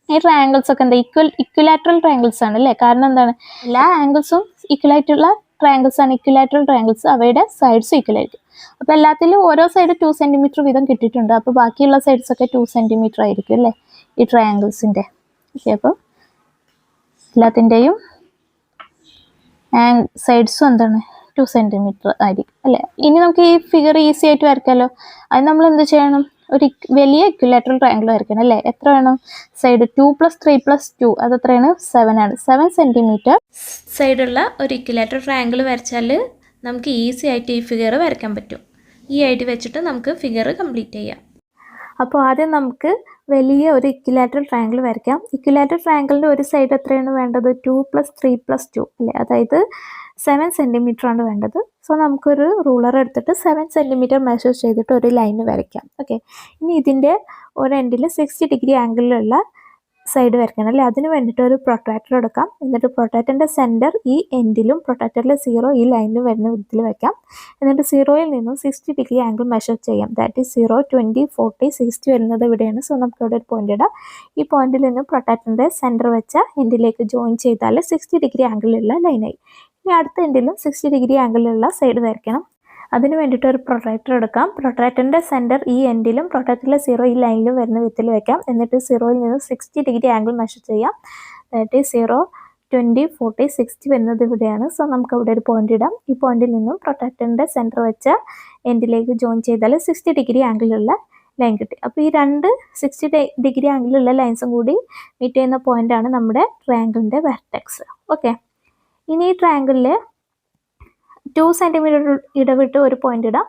ഈ ട്രയാങ്കിൾസ് ഒക്കെ എന്താ ഇക്വിലാറ്ററൽ ട്രയാങ്കിൾസ് ആണ് അല്ലേ. കാരണം എന്താണ്? എല്ലാ ആംഗിൾസും ഈക്വലായിട്ടുള്ള ട്രയാങ്കിൾസ് ആണ് ഇക്വിലാറ്ററൽ ട്രയാങ്കിൾസ്. അവയുടെ സൈഡ്സ് ഈക്വൽ ആയിരിക്കും. അപ്പോൾ എല്ലാത്തിലും ഓരോ സൈഡ് 2 സെൻറ്റിമീറ്റർ വീതം കിട്ടിയിട്ടുണ്ട്. അപ്പോൾ ബാക്കിയുള്ള സൈഡ്സ് ഒക്കെ 2 സെൻറ്റിമീറ്റർ ആയിരിക്കും അല്ലേ ഈ ട്രയാങ്കിൾസിൻ്റെ. ഓക്കെ, അപ്പോൾ എല്ലാത്തിൻ്റെയും സൈഡ്സും എന്താണ്? 2 സെൻറ്റിമീറ്റർ ആയിരിക്കും അല്ലേ. ഇനി നമുക്ക് ഈ ഫിഗർ ഈസി ആയിട്ട് വരയ്ക്കാമല്ലോ. അത് നമ്മൾ എന്ത് ചെയ്യണം? ഒരു വലിയ ഇക്വിലാറ്ററൽ ട്രയാങ്കിൾ വരയ്ക്കണം അല്ലേ. എത്ര വേണം? സൈഡ് 2 + 3 + 2 അത് എത്രയാണ്? 7 ആണ്. 7 സെൻറ്റിമീറ്റർ സൈഡുള്ള ഒരു ഇക്വിലാറ്ററൽ ട്രയാങ്കിൾ വരച്ചാൽ നമുക്ക് ഈസി ആയിട്ട് ഈ ഫിഗർ വരയ്ക്കാൻ പറ്റും. ഈ ഐഡിയ വെച്ചിട്ട് നമുക്ക് ഫിഗർ കംപ്ലീറ്റ് ചെയ്യാം. അപ്പോൾ ആദ്യം നമുക്ക് വലിയ ഒരു ഇക്വിലാറ്ററൽ ട്രയാങ്കിൾ വരയ്ക്കാം. ഇക്വിലാറ്ററൽ ട്രയാങ്കിളിൻ്റെ ഒരു സൈഡ് എത്രയാണ് വേണ്ടത്? 2 + 3 + 2 അല്ലേ. അതായത് 7 സെൻറ്റിമീറ്റർ ആണ് വേണ്ടത്. സോ നമുക്കൊരു റൂളർ എടുത്തിട്ട് 7 സെൻറ്റിമീറ്റർ മെഷർ ചെയ്തിട്ട് ഒരു ലൈന് വരയ്ക്കാം. ഓക്കെ, ഇനി ഇതിൻ്റെ ഒരു എൻഡിൽ 60 ഡിഗ്രി ആംഗിളിലുള്ള സൈഡ് വരയ്ക്കണം അല്ലേ. അതിന് വേണ്ടിയിട്ട് ഒരു പ്രൊട്രാക്ടർ എടുക്കാം. എന്നിട്ട് പ്രൊട്രാക്ടറിൻ്റെ സെൻറ്റർ ഈ എൻഡിലും പ്രൊട്രാക്ടറിൽ 0 ഈ ലൈനിലും വരുന്ന വിധത്തിൽ വയ്ക്കാം. എന്നിട്ട് 0യിൽ നിന്നും 60 ഡിഗ്രി ആംഗിൾ മെഷർ ചെയ്യാം. ദാറ്റ് ഈസ് 0, 20, 40, 60 വരുന്നത് ഇവിടെയാണ്. സോ നമുക്ക് ഇവിടെ ഒരു പോയിന്റ് ഇടാം. ഈ പോയിന്റിൽ നിന്ന് പ്രൊട്രാക്ടറിൻ്റെ സെൻറ്റർ വെച്ച എൻഡിലേക്ക് ജോയിൻ ചെയ്താൽ 60 ഡിഗ്രി ആംഗിളിലുള്ള ലൈനായി. ഇനി അടുത്ത എൻഡിലും 60 ഡിഗ്രി ആംഗിളിലുള്ള സൈഡ് വരയ്ക്കണം. അതിന് വേണ്ടിയിട്ട് ഒരു പ്രൊട്രാക്ടർ എടുക്കാം. പ്രൊട്രാക്ടറിൻ്റെ സെൻറ്റർ ഈ എൻഡിലും പ്രൊട്രാക്ടറിലെ 0 ഈ ലൈനിലും വരുന്ന വിധത്തിൽ വയ്ക്കാം. എന്നിട്ട് 0യിൽ നിന്ന് 60 ഡിഗ്രി ആംഗിൾ മെഷർ ചെയ്യാം. ദാറ്റ് ഈസ് 0, 20, 40, 60 വരുന്നത് ഇവിടെയാണ്. സോ നമുക്ക് അവിടെ ഒരു പോയിന്റ് ഇടാം. ഈ പോയിന്റിൽ നിന്നും പ്രൊട്രാക്ടറിൻ്റെ സെൻറ്റർ വെച്ച എൻഡിലേക്ക് ജോയിൻ ചെയ്താൽ 60 ഡിഗ്രി ആംഗിളുള്ള ലൈൻ കിട്ടി. അപ്പോൾ ഈ രണ്ട് 60 ഡിഗ്രി ആംഗിളുള്ള ലൈൻസും കൂടി മീറ്റ് ചെയ്യുന്ന പോയിന്റാണ് നമ്മുടെ ട്രയാങ്കിളിൻ്റെ വെർട്ടെക്സ്. ഓക്കെ, ഇനി ഈ ട്രയാങ്കിളിൽ 2 സെൻറ്റിമീറ്റർ ഇടവിട്ട് ഒരു പോയിന്റ് ഇടാം,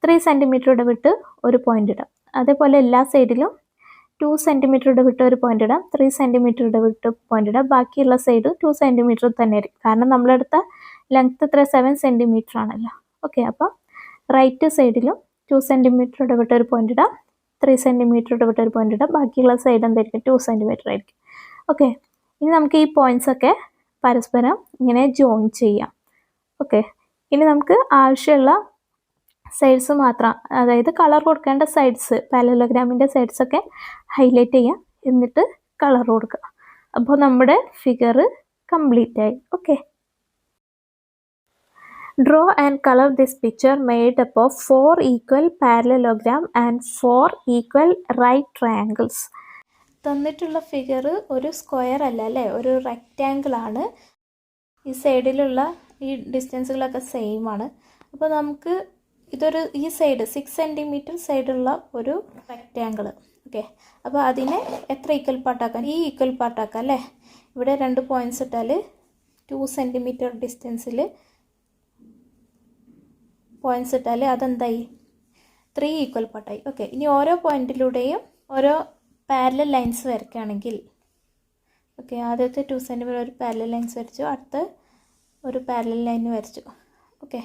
3 സെൻറ്റിമീറ്റർ ഇടവിട്ട് ഒരു പോയിന്റ് ഇടാം. അതേപോലെ എല്ലാ സൈഡിലും 2 സെൻറ്റിമീറ്റർ ഇടവിട്ട് ഒരു പോയിന്റ് ഇടാം, 3 സെൻറ്റിമീറ്റർ ഇടവിട്ട് പോയിന്റ് ഇടാം. ബാക്കിയുള്ള സൈഡ് 2 സെൻറ്റിമീറ്റർ തന്നെ ആയിരിക്കും, കാരണം നമ്മളെടുത്ത ലെങ്ത് 7 സെൻറ്റിമീറ്റർ ആണല്ലോ. ഓക്കെ, അപ്പോൾ റൈറ്റ് സൈഡിലും 2 സെൻറ്റിമീറ്റർ ഇടവിട്ട് ഒരു പോയിന്റ് ഇടാം, 3 സെൻറ്റിമീറ്റർ ഇടവിട്ട് ഒരു പോയിന്റ് ഇടാം. ബാക്കിയുള്ള സൈഡ് എന്തായിരിക്കും? 2 സെൻറ്റിമീറ്റർ ആയിരിക്കും. ഓക്കെ, ഇനി നമുക്ക് ഈ പോയിന്റ്സ് ഒക്കെ പരസ്പരം ഇങ്ങനെ ജോയിൻ ചെയ്യാം. ഓക്കെ, ഇനി നമുക്ക് ആവശ്യമുള്ള സൈഡ്സ് മാത്രം, അതായത് കളർ കൊടുക്കേണ്ട സൈഡ്സ്, പാരലലോഗ്രാമിൻ്റെ സൈഡ്സ് ഒക്കെ ഹൈലൈറ്റ് ചെയ്യാം, എന്നിട്ട് കളർ കൊടുക്കുക. അപ്പോൾ നമ്മുടെ ഫിഗർ കംപ്ലീറ്റ് ആയി. Okay, draw and colour this picture made up of 4 equal parallelogram and 4 equal right triangles. തന്നിട്ടുള്ള ഫിഗർ ഒരു സ്ക്വയർ അല്ല അല്ലേ, ഒരു റെക്റ്റാങ്കിൾ ആണ്. ഈ സൈഡിലുള്ള ഈ ഡിസ്റ്റൻസുകളൊക്കെ സെയിം ആണ്. അപ്പോൾ നമുക്ക് ഇതൊരു ഈ സൈഡ് 6 സെൻറ്റിമീറ്റർ സൈഡുള്ള ഒരു റെക്റ്റാങ്കിൾ. ഓക്കെ, അപ്പോൾ അതിനെ എത്ര ഈക്വൽ പാർട്ടാക്കാം? ഈ ഈക്വൽ പാർട്ടാക്കാം അല്ലേ. ഇവിടെ 2 പോയിൻറ്റ്സ് ഇട്ടാൽ 2 സെൻറ്റിമീറ്റർ ഡിസ്റ്റൻസിൽ പോയിൻറ്റ്സ് ഇട്ടാൽ അതെന്തായി? 3 ഈക്വൽ പാർട്ടായി. ഓക്കെ, ഇനി ഓരോ പോയിൻറ്റിലൂടെയും ഓരോ പാരലൽ ലൈൻസ് വരയ്ക്കുകയാണെങ്കിൽ, ഓക്കെ, ആദ്യത്തെ 2 സെൻറ്റിമീറ്റർ ഒരു പാരലൽ ലൈൻസ് വരച്ചു, അടുത്ത ഒരു പാരലൽ ലൈൻ വരച്ചു. ഓക്കെ,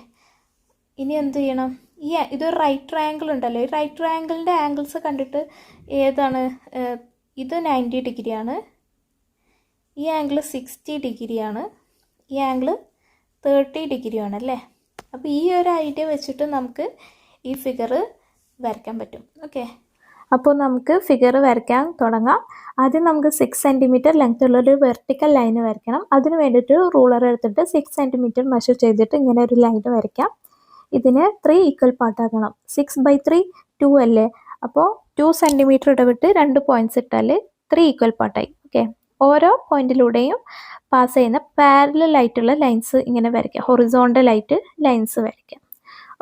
ഇനി എന്ത് ചെയ്യണം? ഇതൊരു റൈറ്റ് ട്രയാങ്കിൾ ഉണ്ടല്ലോ, ഈ റൈറ്റ് ട്രയാങ്കിളിൻ്റെ ആംഗിൾസ് കണ്ടിട്ട് ഏതാണ്? ഇത് 90 ഡിഗ്രിയാണ്, ഈ ആംഗിൾ 60 ഡിഗ്രിയാണ്, ഈ ആംഗിൾ 30 ഡിഗ്രിയാണ് അല്ലേ. അപ്പോൾ ഈ ഒരു ഐഡിയ വെച്ചിട്ട് നമുക്ക് ഈ ഫിഗർ വരയ്ക്കാൻ പറ്റും. ഓക്കെ, അപ്പോൾ നമുക്ക് ഫിഗർ വരയ്ക്കാൻ തുടങ്ങാം. ആദ്യം നമുക്ക് 6 സെൻറ്റിമീറ്റർ ലെങ്ത് ഉള്ളൊരു വെർട്ടിക്കൽ ലൈൻ വരയ്ക്കണം. അതിന് വേണ്ടിയിട്ട് റൂളർ എടുത്തിട്ട് 6 സെൻറ്റിമീറ്റർ മെഷർ ചെയ്തിട്ട് ഇങ്ങനെ ഒരു ലൈൻ വരയ്ക്കാം. ഇതിന് 3 ഈക്വൽ പാർട്ടാക്കണം. 6/3 2 അല്ലേ, അപ്പോൾ 2 സെൻറ്റിമീറ്റർ ഇടവിട്ട് 2 പോയിൻറ്റ്സ് ഇട്ടാൽ 3 ഈക്വൽ പാർട്ടായി. ഓക്കെ, ഓരോ പോയിന്റിലൂടെയും പാസ് ചെയ്യുന്ന പാരലൽ ആയിട്ടുള്ള ലൈൻസ് ഇങ്ങനെ വരയ്ക്കാം, ഹൊറിസോണ്ടൽ ആയിട്ട് ലൈൻസ് വരയ്ക്കാം.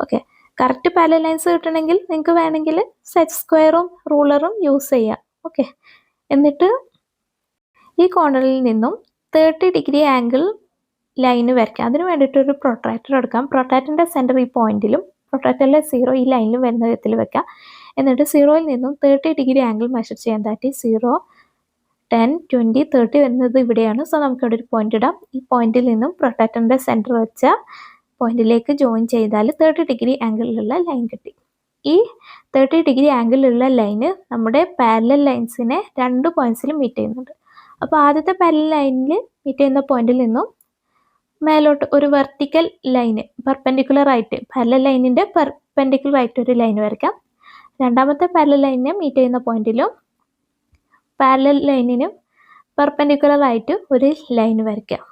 ഓക്കെ, കറക്റ്റ് പാരലൽ ലൈൻസ് കിട്ടണമെങ്കിൽ നിങ്ങൾക്ക് വേണമെങ്കിൽ സെറ്റ് സ്ക്വയറും റൂളറും യൂസ് ചെയ്യാം. ഓക്കെ, എന്നിട്ട് ഈ കോർണറിൽ നിന്നും 30 ഡിഗ്രി ആംഗിൾ ലൈന് വരയ്ക്കാം. അതിന് വേണ്ടിയിട്ട് ഒരു പ്രൊട്രാക്ടർ എടുക്കാം. പ്രൊട്രാക്ടറിൻ്റെ സെൻറ്റർ ഈ പോയിന്റിലും പ്രൊട്രാക്ടറിലെ 0 ഈ ലൈനിലും വരുന്ന വിധത്തിൽ വെക്കാം. എന്നിട്ട് 0യിൽ നിന്നും 30 ഡിഗ്രി ആംഗിൾ മെഷർ ചെയ്യാൻ. ദാറ്റ് ഈസ് 0, 10, 20, 30 വരുന്നത് ഇവിടെയാണ്. സോ നമുക്കിവിടെ ഒരു പോയിന്റ് ഇടാം. ഈ പോയിന്റിൽ നിന്നും പ്രൊട്രാക്ടറിൻ്റെ സെൻറ്റർ വെച്ച പോയിന്റിലേക്ക് ജോയിൻ ചെയ്താൽ 30 ഡിഗ്രി ആംഗിളിലുള്ള ലൈൻ കിട്ടി. ഈ 30 ഡിഗ്രി ആംഗിളിലുള്ള ലൈന് നമ്മുടെ പാരലൽ ലൈൻസിനെ 2 പോയിന്റ്സിലും മീറ്റ് ചെയ്യുന്നുണ്ട്. അപ്പോൾ ആദ്യത്തെ പാരലൽ ലൈനിൽ മീറ്റ് ചെയ്യുന്ന പോയിന്റിൽ നിന്നും മേലോട്ട് ഒരു വെർട്ടിക്കൽ ലൈന് പെർപെൻഡിക്കുലർ ആയിട്ട്, പാരലൽ ലൈനിൻ്റെ പെർപെൻഡിക്കുലർ ആയിട്ട് ഒരു ലൈൻ വരയ്ക്കാം. രണ്ടാമത്തെ പാരലൽ ലൈനിനെ മീറ്റ് ചെയ്യുന്ന പോയിന്റിലും പാരലൽ ലൈനിനും പെർപെൻഡിക്കുലർ ആയിട്ട് ഒരു ലൈൻ വരയ്ക്കാം.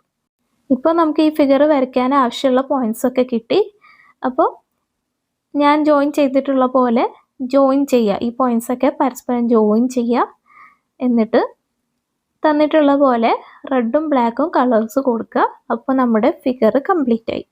ഇപ്പോൾ നമുക്ക് ഈ ഫിഗർ വരയ്ക്കാൻ ആവശ്യമുള്ള പോയിന്റ്സ് ഒക്കെ കിട്ടി. അപ്പോൾ ഞാൻ ജോയിൻ ചെയ്തിട്ടുള്ള പോലെ ജോയിൻ ചെയ്യുക, ഈ പോയിന്റ്സ് ഒക്കെ പരസ്പരം ജോയിൻ ചെയ്യുക. എന്നിട്ട് തന്നിട്ടുള്ള പോലെ റെഡും ബ്ലാക്കും കളേഴ്സ് കൊടുക്കുക. അപ്പോൾ നമ്മുടെ ഫിഗർ കംപ്ലീറ്റ് ആയി.